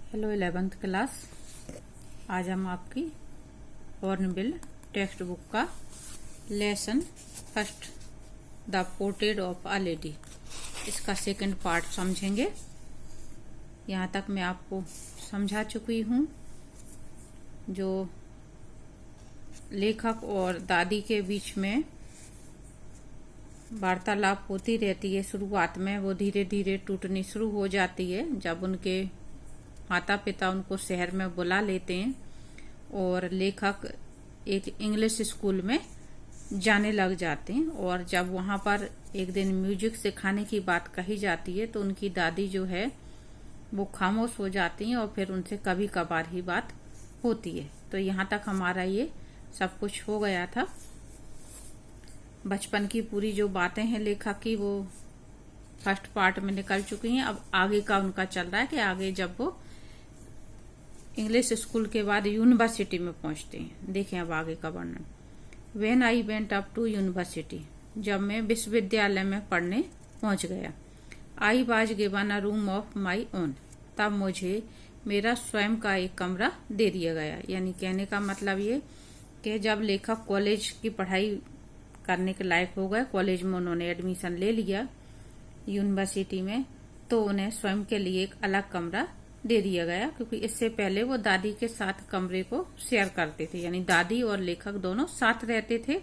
Hello 11th class. आज हम आपकी हॉर्नबिल टेक्स्ट बुक का lesson first the portrait of a lady इसका सेकंड पार्ट समझेंगे। यहाँ तक मैं आपको समझा चुकी हूँ। जो लेखक और दादी के बीच में वार्तालाप होती रहती है, शुरुआत में वो धीरे धीरे टूटनी शुरू हो जाती है जब उनके माता पिता उनको शहर में बुला लेते हैं और लेखक एक इंग्लिश स्कूल में जाने लग जाते हैं। और जब वहां पर एक दिन म्यूजिक सिखाने की बात कही जाती है तो उनकी दादी जो है वो खामोश हो जाती हैं और फिर उनसे कभी कभार ही बात होती है। तो यहाँ तक हमारा ये सब कुछ हो गया था। बचपन की पूरी जो बातें हैं लेखक की वो फर्स्ट पार्ट में निकल चुकी हैं। अब आगे का उनका चल रहा है कि आगे जब वो इंग्लिश स्कूल के बाद यूनिवर्सिटी में पहुंचते हैं। देखें अब आगे का वर्णन। When I went up to university, जब मैं विश्वविद्यालय में पढ़ने पहुंच गया। I was given a room of my own, तब मुझे मेरा स्वयं का एक कमरा दे दिया गया। यानी कहने का मतलब ये कि जब लेखक कॉलेज की पढ़ाई करने के लायक हो गए, कॉलेज में उन्होंने एडमिशन ले लिया यूनिवर्सिटी में, तो उन्हें स्वयं के लिए एक अलग कमरा दे दिया गया। क्योंकि इससे पहले वो दादी के साथ कमरे को शेयर करते थे, यानी दादी और लेखक दोनों साथ रहते थे।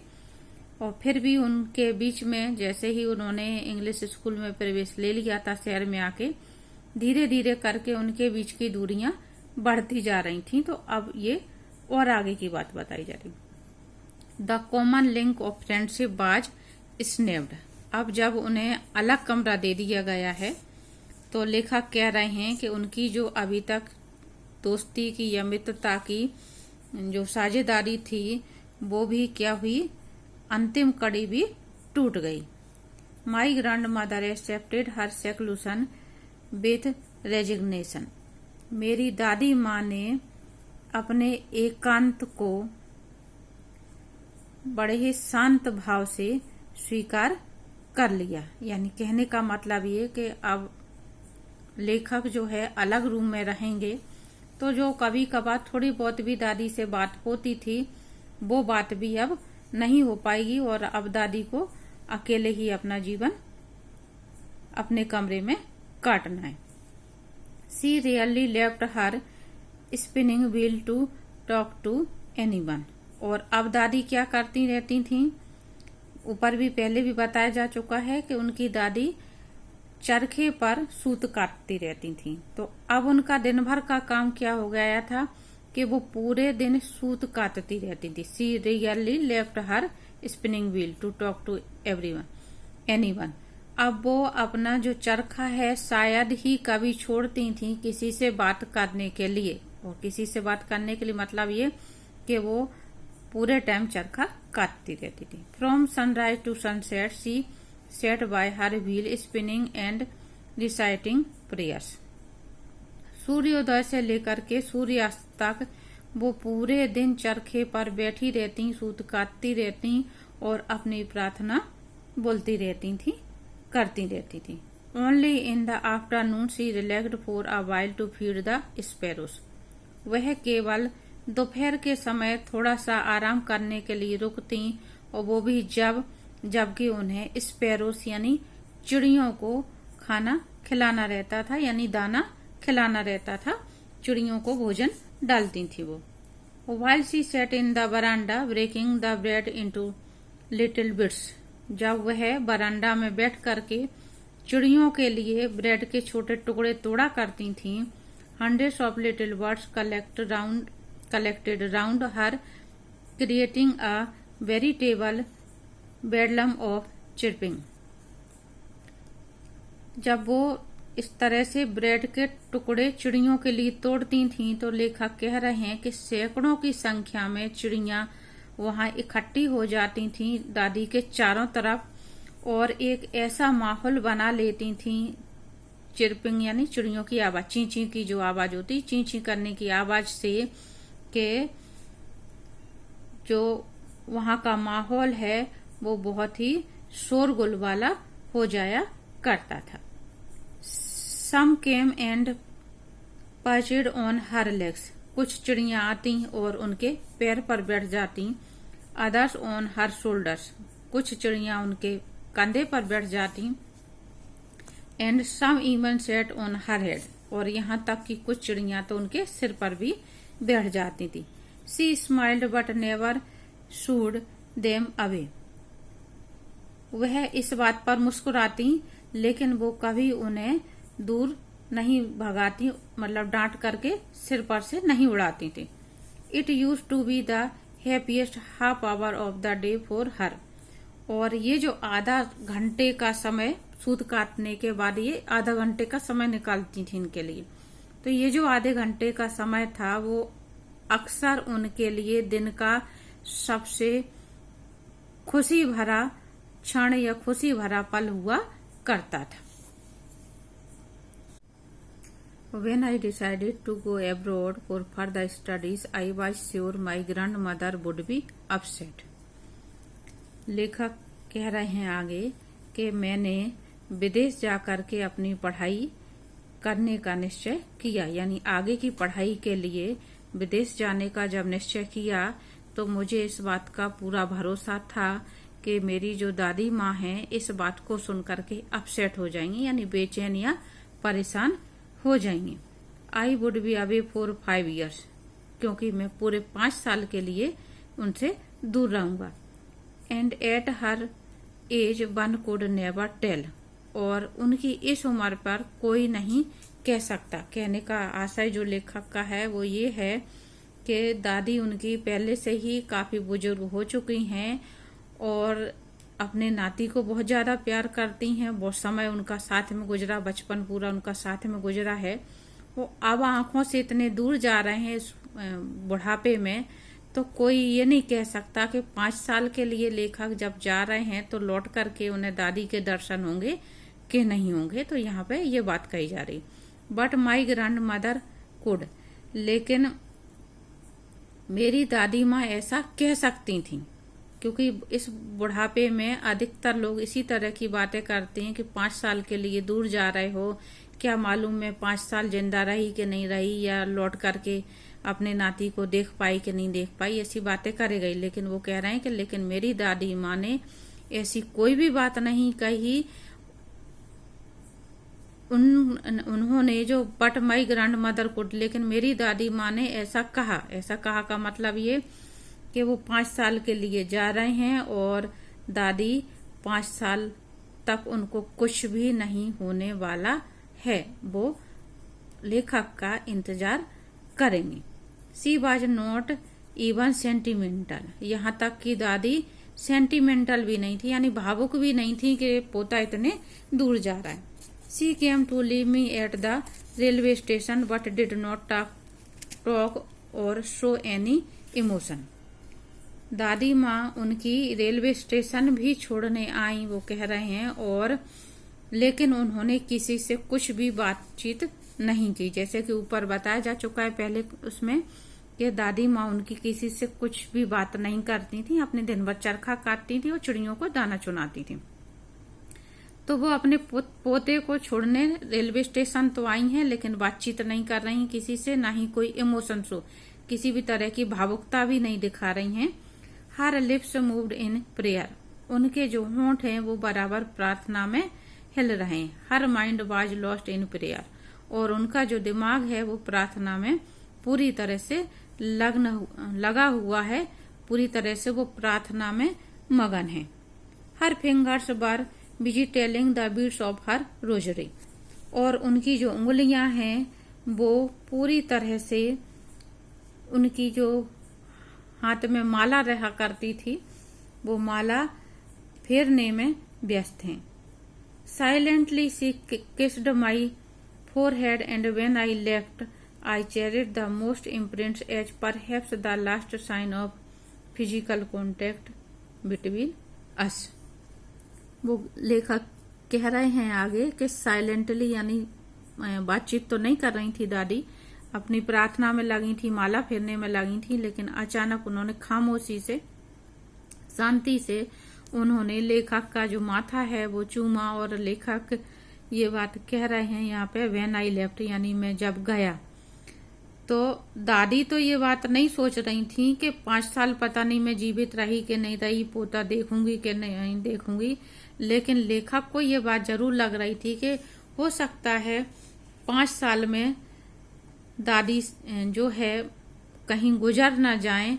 और फिर भी उनके बीच में जैसे ही उन्होंने इंग्लिश स्कूल में प्रवेश ले लिया था शहर में आके, धीरे धीरे करके उनके बीच की दूरियां बढ़ती जा रही थी। तो अब ये और आगे की बात बताई जा रही। The common link of friendship was snapped. अब जब उन्हें अलग कमरा दे दिया गया है तो लेखक कह रहे हैं कि उनकी जो अभी तक दोस्ती की या मित्रता की जो साझेदारी थी वो भी क्या हुई, अंतिम कड़ी भी टूट गई। My grandmother accepted her seclusion with resignation. मेरी दादी माँ ने अपने एकांत को बड़े ही शांत भाव से स्वीकार कर लिया। यानी कहने का मतलब ये कि अब लेखक जो है अलग रूम में रहेंगे तो जो कभी कभार थोड़ी बहुत भी दादी से बात होती थी वो बात भी अब नहीं हो पाएगी और अब दादी को अकेले ही अपना जीवन अपने कमरे में काटना है। She really left her spinning wheel to talk to anyone. और अब दादी क्या करती रहती थी, ऊपर भी पहले भी बताया जा चुका है कि उनकी दादी चरखे पर सूत काटती रहती थी। तो अब उनका दिन भर का काम क्या हो गया था कि वो पूरे दिन सूत काटती रहती थी। She really left her spinning wheel to talk to anyone. अब वो अपना जो चरखा है शायद ही कभी छोड़ती थी किसी से बात करने के लिए। और किसी से बात करने के लिए मतलब ये कि वो पूरे टाइम चरखा काटती रहती थी। From sunrise to sunset she sat by her wheel spinning and reciting prayers. सूर्योदय से लेकर के सूर्यास्त तक वो पूरे दिन चरखे पर बैठी रहती, सूत काटती रहती और अपनी प्रार्थना बोलती रहती थी, करती रहती थी। Only in the afternoon she relaxed for a while to feed the sparrows. वह केवल दोपहर के समय थोड़ा सा आराम करने के लिए रुकती और वो भी जबकि उन्हें स्पैरोस यानी चिड़ियों को खाना खिलाना रहता था, यानी दाना खिलाना रहता था, चिड़ियों को भोजन डालती थी वो। While she sat in the verandah breaking the bread into little bits. जब वह बरांडा में बैठ करके चिड़ियों के लिए ब्रेड के छोटे टुकड़े तोड़ा करती थीं, hundreds of little birds collected round her creating a veritable bedlam of chirping. जब वो इस तरह से ब्रेड के टुकड़े चिड़ियों के लिए तोड़ती थीं तो लेखक कह रहे हैं कि सैकड़ों की संख्या में चिड़ियां वहां इकट्ठी हो जाती थीं दादी के चारों तरफ और एक ऐसा माहौल बना लेती थीं, चिरपिंग यानी चिड़ियों की आवाज, ची ची की जो आवाज होती, ची ची करने की आवाज से कि जो वहां का माहौल है वो बहुत ही शोरगुल वाला हो जाया करता था। Some came and perched on her legs, कुछ चिड़ियां आती और उनके पैर पर बैठ जाती। others on her shoulders, कुछ चिड़ियां उनके कंधे पर बैठ जाती। and some even sat on her head, और यहाँ तक कि कुछ चिड़ियां तो उनके सिर पर भी बैठ जाती थी। she smiled but never shooed them away, वह इस बात पर मुस्कुराती लेकिन वो कभी उन्हें दूर नहीं भगाती, मतलब डांट करके सिर पर से नहीं उड़ाती थी। It use to be the happiest half hour of the day for her, और ये जो आधा घंटे का समय सूत काटने के बाद ये आधा घंटे का समय निकालती थी इनके लिए, तो ये जो आधे घंटे का समय था वो अक्सर उनके लिए दिन का सबसे खुशी भरा क्षण या खुशी भरा पल हुआ करता था। When I decided to go abroad for further studies, I was sure my grandmother would be upset. लेखक कह रहे हैं आगे कि मैंने विदेश जाकर के अपनी पढ़ाई करने का निश्चय किया, यानी आगे की पढ़ाई के लिए विदेश जाने का जब निश्चय किया तो मुझे इस बात का पूरा भरोसा था कि मेरी जो दादी माँ हैं इस बात को सुनकर के अपसेट हो जाएंगी, यानी बेचैन या परेशान हो जाएंगी। I would be away for 5 years, क्योंकि मैं पूरे 5 साल के लिए उनसे दूर रहूंगा। And at her age one could never tell, और उनकी इस उम्र पर कोई नहीं कह सकता। कहने का आशय जो लेखक का है वो ये है कि दादी उनकी पहले से ही काफी बुजुर्ग हो चुकी हैं और अपने नाती को बहुत ज्यादा प्यार करती हैं। बहुत समय उनका साथ में गुजरा, बचपन पूरा उनका साथ में गुजरा है। वो अब आंखों से इतने दूर जा रहे हैं इस बुढ़ापे में, तो कोई ये नहीं कह सकता कि 5 साल के लिए लेखक जब जा रहे हैं तो लौट करके उन्हें दादी के दर्शन होंगे कि नहीं होंगे। तो यहाँ पे ये बात कही जा रही। But my grand mother could, लेकिन मेरी दादी माँ ऐसा कह सकती थी, क्योंकि इस बुढ़ापे में अधिकतर लोग इसी तरह की बातें करते हैं कि 5 साल के लिए दूर जा रहे हो, क्या मालूम मैं 5 साल जिंदा रही कि नहीं रही, या लौट करके अपने नाती को देख पाई कि नहीं देख पाई, ऐसी बातें करे गई। लेकिन वो कह रहे हैं कि लेकिन मेरी दादी माँ ने ऐसी कोई भी बात नहीं कही। उन्होंने जो but my grand mother could, लेकिन मेरी दादी माँ ने ऐसा कहा। ऐसा कहा का मतलब ये कि वो 5 साल के लिए जा रहे हैं और दादी 5 साल तक उनको कुछ भी नहीं होने वाला है, वो लेखक का इंतजार करेंगे। She was not even sentimental, यहाँ तक कि दादी सेंटिमेंटल भी नहीं थी, यानी भावुक भी नहीं थी कि पोता इतने दूर जा रहा है। She came to leave me at the railway station but did not talk or show any emotion. दादी माँ उनकी रेलवे स्टेशन भी छोड़ने आई, वो कह रहे हैं, और लेकिन उन्होंने किसी से कुछ भी बातचीत नहीं की। जैसे कि ऊपर बताया जा चुका है पहले उसमें कि दादी माँ उनकी किसी से कुछ भी बात नहीं करती थी, अपने दिन भर चरखा काटती थी और चिड़ियों को दाना चुनाती थी। तो वो अपने पोते को छोड़ने रेलवे स्टेशन तो आई हैं, लेकिन बातचीत नहीं कर रही किसी से, ना ही कोई इमोशन शो, किसी भी तरह की भावुकता भी नहीं दिखा रही हैं। हर लिप्स मूव्ड इन प्रेयर, उनके जो होंठ हैं वो बराबर प्रार्थना में हिल रहे हैं। Her mind was lost in prayer, और उनका जो दिमाग है वो प्रार्थना में पूरी तरह से लगा हुआ है, पूरी तरह से वो प्रार्थना में मगन है। Her fingers were busy telling the beads of her rosary, और उनकी जो उंगलियां हैं वो पूरी तरह से उनकी जो हाथ में माला रहा करती थी वो माला फेरने में व्यस्त हैं। Silently she kissed my forehead and when I left I cherished the most imprints as perhaps the last sign of physical contact between us। वो लेखक कह रहे हैं आगे कि साइलेंटली, यानी बातचीत तो नहीं कर रही थी दादी, अपनी प्रार्थना में लगी थी, माला फेरने में लगी थी, लेकिन अचानक उन्होंने खामोशी से, शांति से उन्होंने लेखक का जो माथा है वो चूमा, और लेखक ये बात कह रहे हैं यहाँ पे व्हेन आई लेफ्ट, यानी मैं जब गया। तो दादी तो ये बात नहीं सोच रही थी कि 5 साल पता नहीं मैं जीवित रही कि नहीं रही, पोता देखूंगी कि नहीं देखूंगी, लेकिन लेखक को ये बात जरूर लग रही थी कि हो सकता है 5 साल में दादी जो है कहीं गुजर ना जाएं,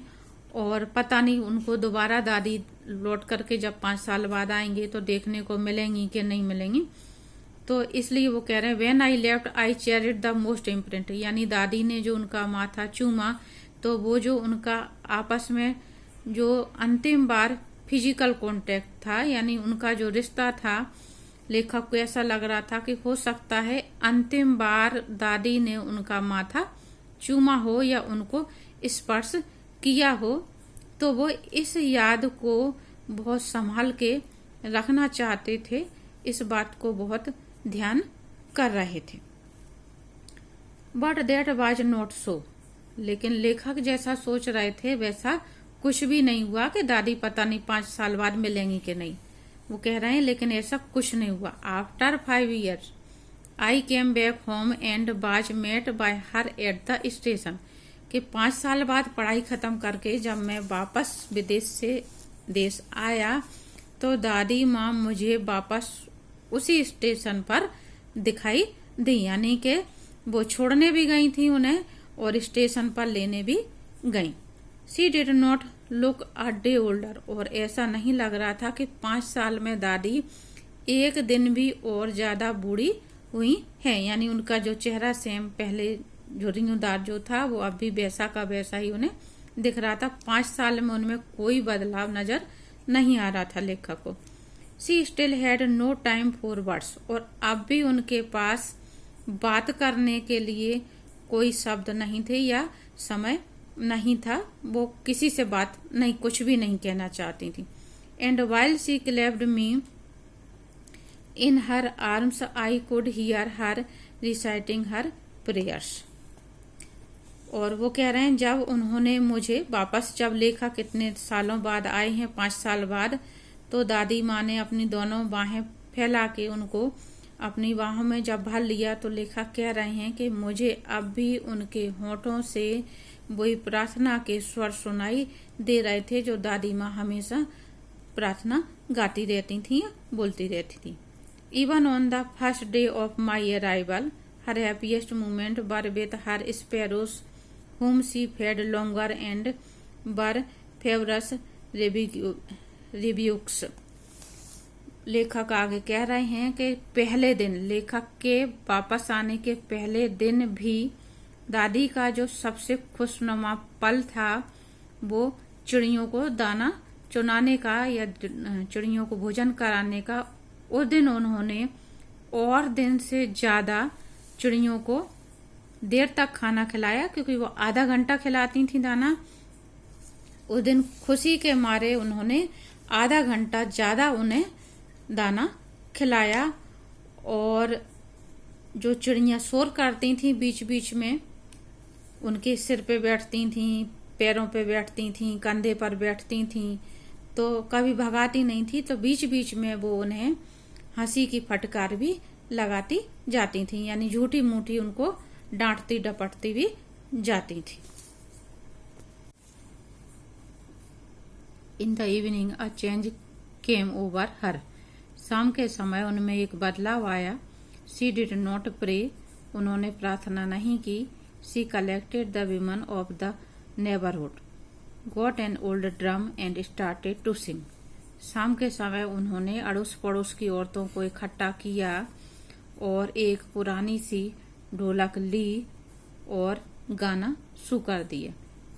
और पता नहीं उनको दोबारा दादी लौट करके जब 5 साल बाद आएंगे तो देखने को मिलेंगी कि नहीं मिलेंगी। तो इसलिए वो कह रहे हैं when I left I cherished the most important, यानी दादी ने जो उनका माथा चूमा तो वो जो उनका आपस में जो अंतिम बार फिजिकल कांटेक्ट था, यानी उनका जो रिश्ता था, लेखक को ऐसा लग रहा था कि हो सकता है अंतिम बार दादी ने उनका माथा चूमा हो या उनको स्पर्श किया हो। तो वो इस याद को बहुत संभाल के रखना चाहते थे, इस बात को बहुत ध्यान कर रहे थे। But that was not so, लेकिन लेखक जैसा सोच रहे थे वैसा कुछ भी नहीं हुआ कि दादी पता नहीं 5 साल बाद मिलेंगी कि नहीं। वो कह रहे हैं लेकिन ऐसा कुछ नहीं हुआ। After 5 years I came back home and was met by her at the station, कि 5 साल बाद पढ़ाई खत्म करके जब मैं वापस विदेश से देश आया तो दादी माँ मुझे वापस उसी स्टेशन पर दिखाई दी, यानी कि वो छोड़ने भी गई थी उन्हें और स्टेशन पर लेने भी गई। She did not look a day older, और ऐसा नहीं लग रहा था कि 5 साल में दादी एक दिन भी और ज्यादा बूढ़ी हुई है, यानी उनका जो चेहरा सेम पहले झुर्रियोंदार जो था वो अब भी वैसा का वैसा ही उन्हें दिख रहा था। 5 साल में उनमें कोई बदलाव नजर नहीं आ रहा था लेखक को। She still had no time for words, और अब भी उनके पास बात करने के लिए कोई शब्द नहीं थे या समय नहीं था, वो किसी से बात नहीं, कुछ भी नहीं कहना चाहती थी। And while she clasped me in her arms I could hear her reciting her prayers. और वो कह रहे हैं जब उन्होंने मुझे वापस, जब लेखक कितने सालों बाद आए हैं 5 साल बाद, तो दादी माँ ने अपनी दोनों बाहें फैला के उनको अपनी बाहों में जब भर लिया तो लेखक कह रहे हैं कि मुझे अब भी उनके होठों से वही प्रार्थना के स्वर सुनाई दे रहे थे जो दादी माँ हमेशा प्रार्थना गाती रहती थी या बोलती रहती थी। Even on the first day of my arrival her happiest moment were with her sparrows whom she fed longer and were favourous rebukes। लेखक आगे कह रहे हैं कि पहले दिन, लेखक के वापस आने के पहले दिन भी दादी का जो सबसे खुशनुमा पल था वो चिड़ियों को दाना चुनाने का या चिड़ियों को भोजन कराने का। उस दिन उन्होंने और दिन से ज्यादा चिड़ियों को देर तक खाना खिलाया, क्योंकि वो आधा घंटा खिलाती थी दाना। उस दिन खुशी के मारे उन्होंने आधा घंटा ज्यादा उन्हें दाना खिलाया। और जो चिड़ियां शोर करती थी बीच बीच में, उनके सिर पे बैठती थी, पैरों पे बैठती थी, कंधे पर बैठती थी, तो कभी भगाती नहीं थी, तो बीच बीच में वो उन्हें हंसी की फटकार भी लगाती जाती थी, यानी झूठी मूठी उनको डांटती डपटती भी जाती थी। In the evening a change came over हर, शाम के समय उनमें एक बदलाव आया। शी डिड नॉट प्रे, उन्होंने प्रार्थना नहीं की। She collected the women of the neighbourhood, got an old drum and started to sing. शाम के समय उन्होंने अड़ोस पड़ोस की औरतों को इकट्ठा किया और एक पुरानी सी ढोलक ली और गाना शुरू कर दिया।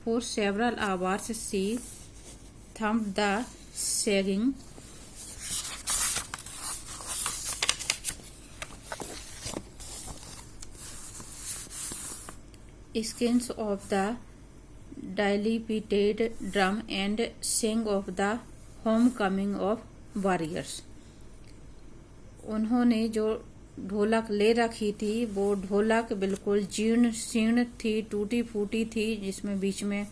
For several hours she thumped the sagging skins of the dilapidated drum and sang of the homecoming of warriors। उन्होंने जो ढोलक ले रखी थी वो ढोलक बिल्कुल जीर्ण शीर्ण थी, टूटी फूटी थी, जिसमें बीच में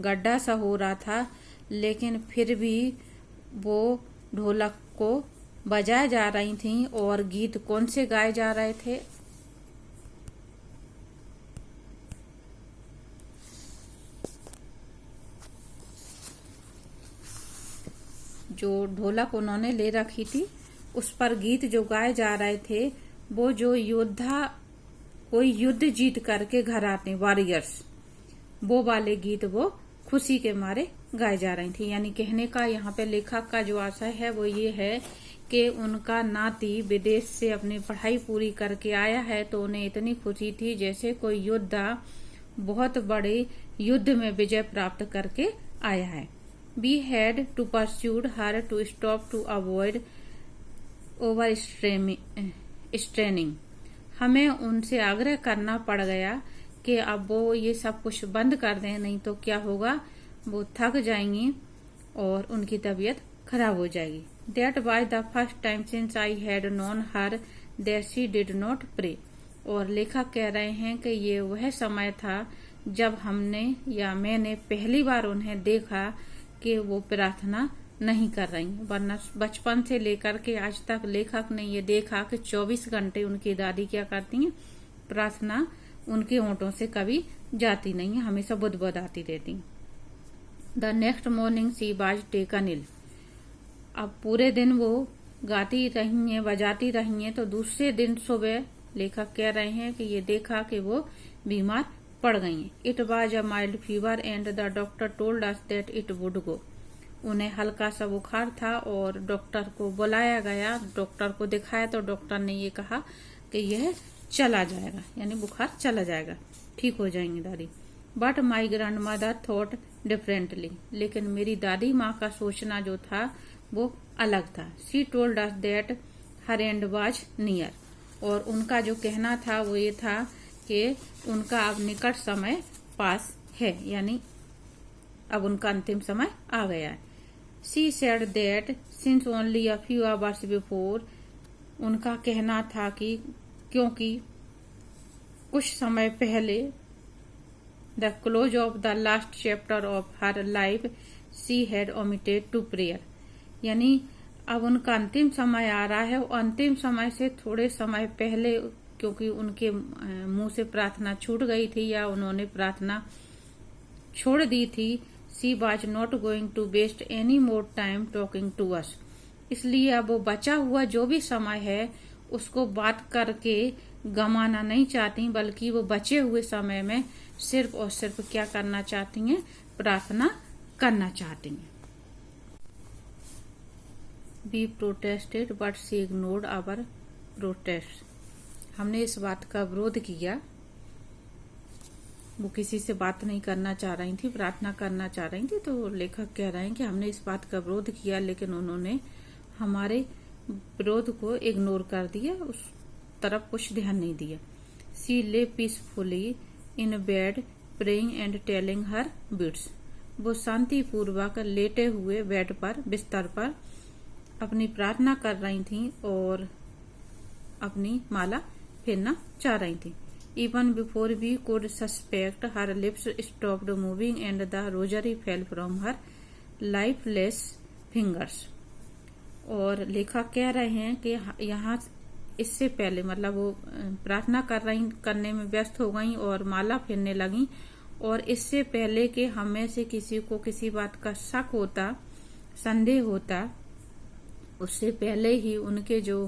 गड्ढा सा हो रहा था, लेकिन फिर भी वो ढोलक को बजाए जा रही थी। और गीत कौन से गाए जा रहे थे? जो ढोलक उन्होंने ले रखी थी उस पर गीत जो गाए जा रहे थे, वो जो योद्धा कोई युद्ध जीत करके घर आते वॉरियर्स, वो वाले गीत वो खुशी के मारे गाए जा रही थी। यानी कहने का यहाँ पे लेखक का जो आशय है वो ये है कि उनका नाती विदेश से अपनी पढ़ाई पूरी करके आया है, तो उन्हें इतनी खुशी थी जैसे कोई योद्धा बहुत बड़े युद्ध में विजय प्राप्त करके आया है। We had to pursue her to stop to avoid overstraining. हमें उनसे आग्रह करना पड़ गया कि अब वो ये सब कुछ बंद कर दें, नहीं तो क्या होगा, वो थक जाएंगी और उनकी तबीयत खराब हो जाएगी। That was the first time since I had known her that she did not pray. और लेखक कह रहे हैं कि ये वह समय था जब हमने या मैंने पहली बार उन्हें देखा कि वो प्रार्थना नहीं कर रही, वरना बचपन से लेकर के आज तक लेखक ने ये देखा कि 24 घंटे उनकी दादी क्या करती हैं, प्रार्थना उनके होंठों से कभी जाती नहीं है, हमेशा बुदबुद आती रहती। The next morning she was taken ill. अब पूरे दिन वो गाती रही हैं, बजाती रही हैं, तो दूसरे दिन सुबह लेखक कह रहे हैं कि ये देखा कि वो बीमार पड़ गई हैं। It was a mild fever and the doctor told us that it would go. उन्हें हल्का सा बुखार था और डॉक्टर को बुलाया गया, डॉक्टर को दिखाया तो डॉक्टर ने ये कहा कि यह चला जाएगा, यानी बुखार चला जाएगा, ठीक हो जाएंगी दादी। But my grand mother thought differently. लेकिन मेरी दादी माँ का सोचना जो था वो अलग था। She told us that her and was near. और उनका जो कहना था वो ये था कि उनका अब निकट समय पास है, यानी अब उनका अंतिम समय आ गया है। She said that since only a few hours before. उनका कहना था कि क्योंकि कुछ समय पहले the close of the last chapter of her life she had omitted to prayer. यानी अब उनका अंतिम समय आ रहा है, और अंतिम समय से थोड़े समय पहले क्योंकि उनके मुंह से प्रार्थना छूट गई थी या उन्होंने प्रार्थना छोड़ दी थी। She was not going to waste any more time talking to us. इसलिए अब वो बचा हुआ जो भी समय है उसको बात करके गंवाना नहीं चाहती, बल्कि वो बचे हुए समय में सिर्फ और सिर्फ क्या करना चाहती हैं, प्रार्थना करना चाहती हैं। We protested but she ignored our protest. हमने इस बात का विरोध किया, वो किसी से बात नहीं करना चाह रही थी, प्रार्थना करना चाह रही थी, तो लेखक कह रहे हैं कि हमने इस बात का विरोध किया लेकिन उन्होंने हमारे विरोध को इग्नोर कर दिया, उस तरफ कुछ ध्यान नहीं दिया। She lay peacefully in bed praying and telling her beads. वो शांति पूर्वक लेटे हुए बेड पर, बिस्तर पर अपनी प्रार्थना कर रही थी और अपनी माला फेरना चाह रही थी। Even before we could suspect, her lips stopped moving and the rosary fell from her lifeless fingers. और लेखक कह रहे हैं कि यहाँ इससे पहले मतलब वो प्रार्थना करने में व्यस्त हो गई और माला फेरने लगी, और इससे पहले कि हमें से किसी को किसी बात का शक होता, संदेह होता, उससे पहले ही उनके जो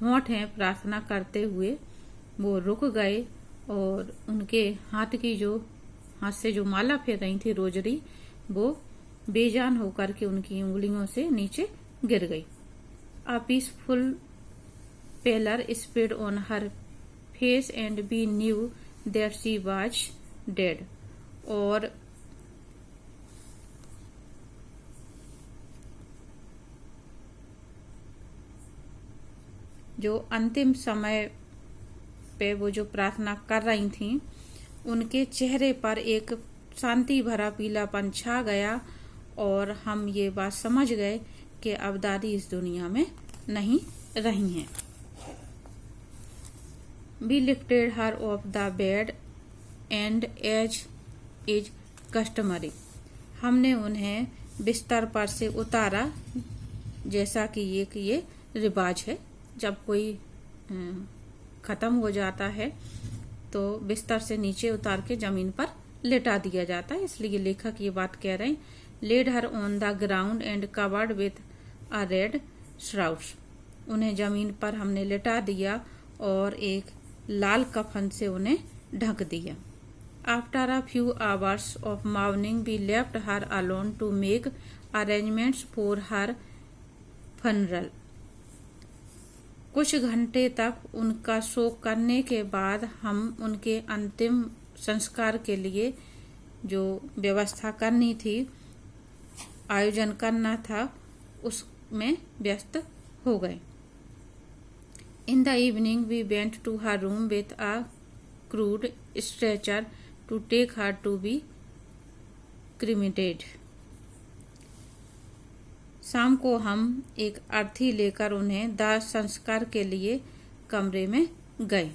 होंठ हैं प्रार्थना करते हुए वो रुक गए और उनके हाथ से जो माला फेर रही थी रोजरी, वो बेजान होकर के उनकी उंगलियों से नीचे गिर गई। A peaceful pallor spread on her face and we knew that she was dead. और जो अंतिम समय पे वो जो प्रार्थना कर रही थी, उनके चेहरे पर एक शांति भरा पीलापन छा गया और हम ये बात समझ गए कि अब दादी इस दुनिया में नहीं रही हैं। We lifted her off the bed and as is customary, हमने उन्हें बिस्तर पर से उतारा जैसा कि ये रिवाज है। जब कोई खत्म हो जाता है तो बिस्तर से नीचे उतार के जमीन पर लेटा दिया जाता है, इसलिए लेखक ये बात कह रहे हैं। Laid her on the ground and covered with a red shrouds। उन्हें जमीन पर हमने लिटा दिया और एक लाल कफन से उन्हें ढक दिया। After a few hours of mourning, we left her alone to make arrangements for her funeral। कुछ घंटे तक उनका शोक करने के बाद हम उनके अंतिम संस्कार के लिए जो व्यवस्था करनी थी, आयोजन करना था, उसमें व्यस्त हो गए। In the evening, we went to her room with a crude stretcher to take her to be cremated। शाम को हम एक अर्थी लेकर उन्हें दाह संस्कार के लिए कमरे में गए।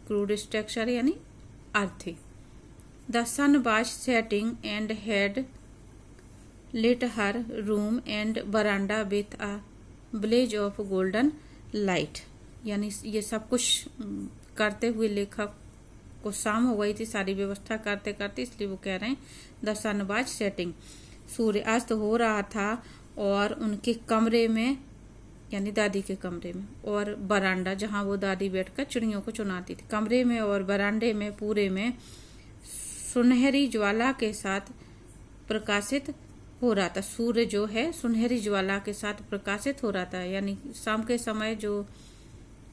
क्रूड स्ट्रक्चर यानी अर्थी। The sun was setting and had lit her room and veranda with a blaze of golden light। यानी ये सब कुछ करते हुए लेखक को शाम हो गई थी, सारी व्यवस्था करते करते, इसलिए वो कह रहे हैं द सन वाज सेटिंग, सूर्य अस्त हो रहा था और उनके कमरे में यानी दादी के कमरे में और बरांडा जहां वो दादी बैठकर चिड़ियों को चुनाती थी, कमरे में और बरांडे में पूरे में सुनहरी ज्वाला के साथ प्रकाशित हो रहा था। सूर्य जो है सुनहरी ज्वाला के साथ प्रकाशित हो रहा था, यानी शाम के समय जो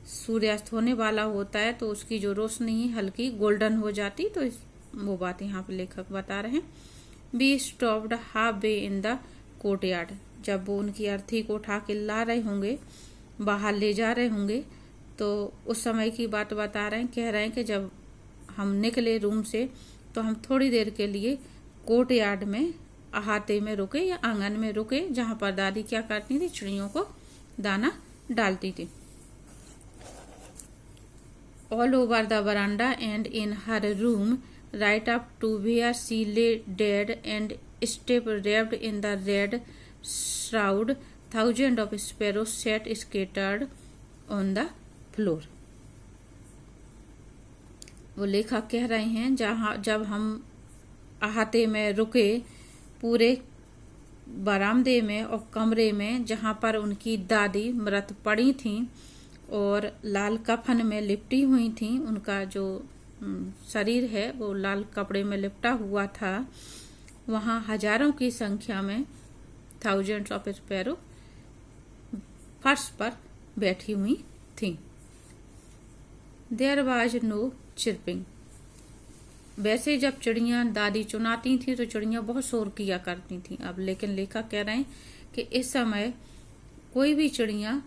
सूर्यास्त होने वाला होता है तो उसकी जो रोशनी हल्की गोल्डन हो जाती, तो वो बात यहाँ पे लेखक बता रहे हैं। Be stopped half way in the courtyard. जब वो उनकी अर्थी को उठा के ला रहे होंगे, बाहर ले जा रहे होंगे, तो उस समय की बात बता रहे हैं। कह रहे हैं कि जब हम निकले रूम से तो हम थोड़ी देर के लिए कोर्टयार्ड में, अहाते में रुके या आंगन में रुके, जहां पर दादी क्या करती थी, चिड़ियों को दाना डालती थी। All over the verandah and in her room right up to where she lay dead and stiff wrapped in the red shroud, thousands of sparrows sat scattered on the floor। वो लेखक कह रहे हैं जब हम अहाते में रुके, पूरे बरामदे में और कमरे में जहां पर उनकी दादी मृत पड़ी थीं और लाल कफन में लिपटी हुई थीं, उनका जो शरीर है वो लाल कपड़े में लिपटा हुआ था, वहां हजारों की संख्या में थाउजेंड्स ऑफ स्पैरो फर्श पर बैठी हुई थीं। There was no chirping. वैसे जब चिड़ियां दादी चुनाती थी तो चिड़ियां बहुत शोर किया करती थी। अब लेकिन लेखक कह रहे हैं कि इस समय कोई भी चिड़ियां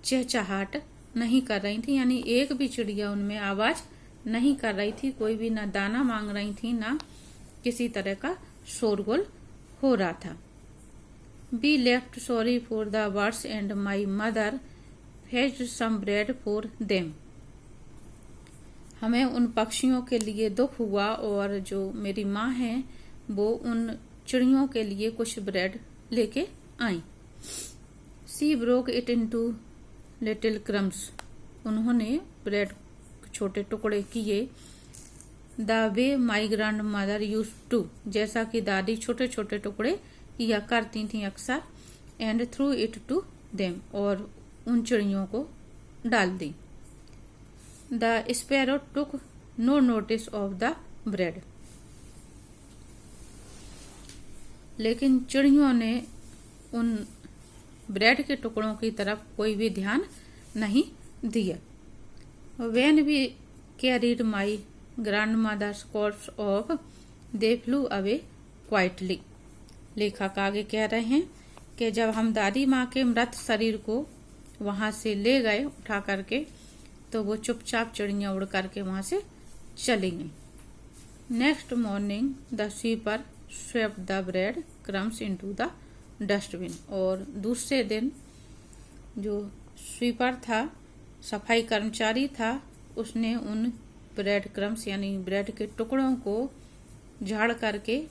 चहचहाट नहीं कर रही थी, यानी एक भी चिड़िया उनमें आवाज नहीं कर रही थी, कोई भी ना दाना मांग रही थी, ना किसी तरह का शोरगुल हो रहा था। बी लेफ्ट sorry for the birds and my mother fetched some bread for them. हमें उन पक्षियों के लिए दुख हुआ और जो मेरी माँ है वो उन चिड़ियों के लिए कुछ ब्रेड लेके आई। She broke it into little crumbs. उन्होंने ब्रेड छोटे टुकड़े किए। The way my grandmother use to, जैसा कि दादी छोटे छोटे टुकड़े किया करती थी अक्सर। And threw it to them, और उन चिड़ियों को डाल दी। The sparrow took no notice of the bread. लेकिन चिड़ियों ने उन ब्रेड के टुकड़ों की तरफ कोई भी ध्यान नहीं दिया। When we carried my grandmother's corpse off, they flew away quietly। लेखक आगे कह रहे हैं कि जब हम दादी माँ के मृत शरीर को वहां से ले गए उठा करके, तो वो चुपचाप चिड़ियां उड़ करके वहां से चली गई। Next morning the sweeper swept the bread crumbs into the dustbin. और दूसरे दिन जो स्वीपर था, सफाई कर्मचारी था, उसने उन ब्रेड क्रम्स यानी ब्रेड के टुकड़ों को झाड़ करके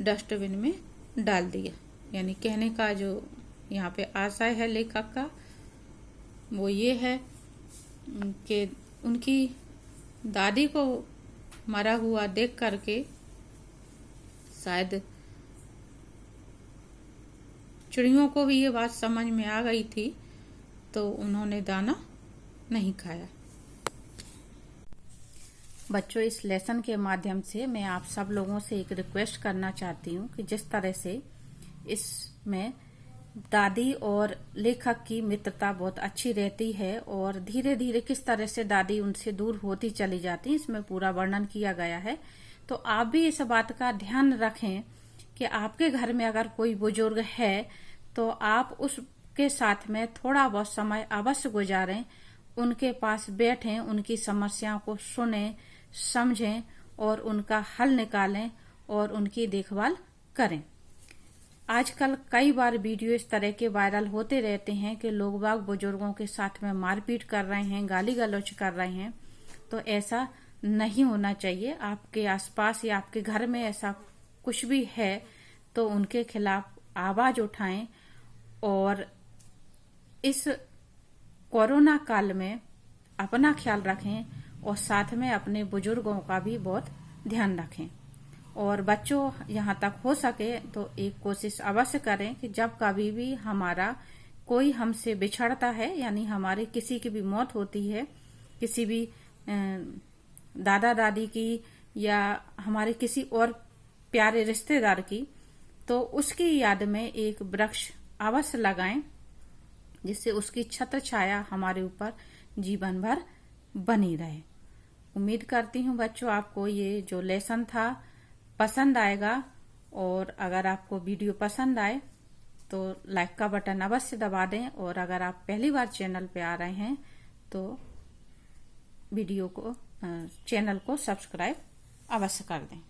डस्टबिन में डाल दिया। यानी कहने का जो यहाँ पे आशय है लेखक का, वो ये है कि उनकी दादी को मरा हुआ देख करके शायद चिड़ियों को भी ये बात समझ में आ गई थी, तो उन्होंने दाना नहीं खाया। बच्चों, इस लेसन के माध्यम से मैं आप सब लोगों से एक रिक्वेस्ट करना चाहती हूँ कि जिस तरह से इसमें दादी और लेखक की मित्रता बहुत अच्छी रहती है और धीरे धीरे किस तरह से दादी उनसे दूर होती चली जाती, इसमें पूरा वर्णन किया गया है। तो आप भी इस बात का ध्यान रखें कि आपके घर में अगर कोई बुजुर्ग है तो आप उसके साथ में थोड़ा बहुत समय अवश्य गुजारें, उनके पास बैठें, उनकी समस्याओं को सुनें, समझें और उनका हल निकालें और उनकी देखभाल करें। आजकल कई बार वीडियो इस तरह के वायरल होते रहते हैं कि लोग बाग बुजुर्गों के साथ में मारपीट कर रहे हैं, गाली गलौज कर रहे हैं। तो ऐसा नहीं होना चाहिए। आपके आसपास या आपके घर में ऐसा कुछ भी है तो उनके खिलाफ आवाज उठाएं और इस कोरोना काल में अपना ख्याल रखें और साथ में अपने बुजुर्गों का भी बहुत ध्यान रखें। और बच्चों, यहाँ तक हो सके तो एक कोशिश अवश्य करें कि जब कभी भी हमारा कोई हमसे बिछड़ता है, यानी हमारे किसी की भी मौत होती है, किसी भी दादा दादी की या हमारे किसी और प्यारे रिश्तेदार की, तो उसकी याद में एक वृक्ष अवश्य लगाएं जिससे उसकी छत्र छाया हमारे ऊपर जीवन भर बनी रहे। उम्मीद करती हूँ बच्चों आपको ये जो लेसन था पसंद आएगा, और अगर आपको वीडियो पसंद आए तो लाइक का बटन अवश्य दबा दें, और अगर आप पहली बार चैनल पे आ रहे हैं तो चैनल को सब्सक्राइब अवश्य कर दें।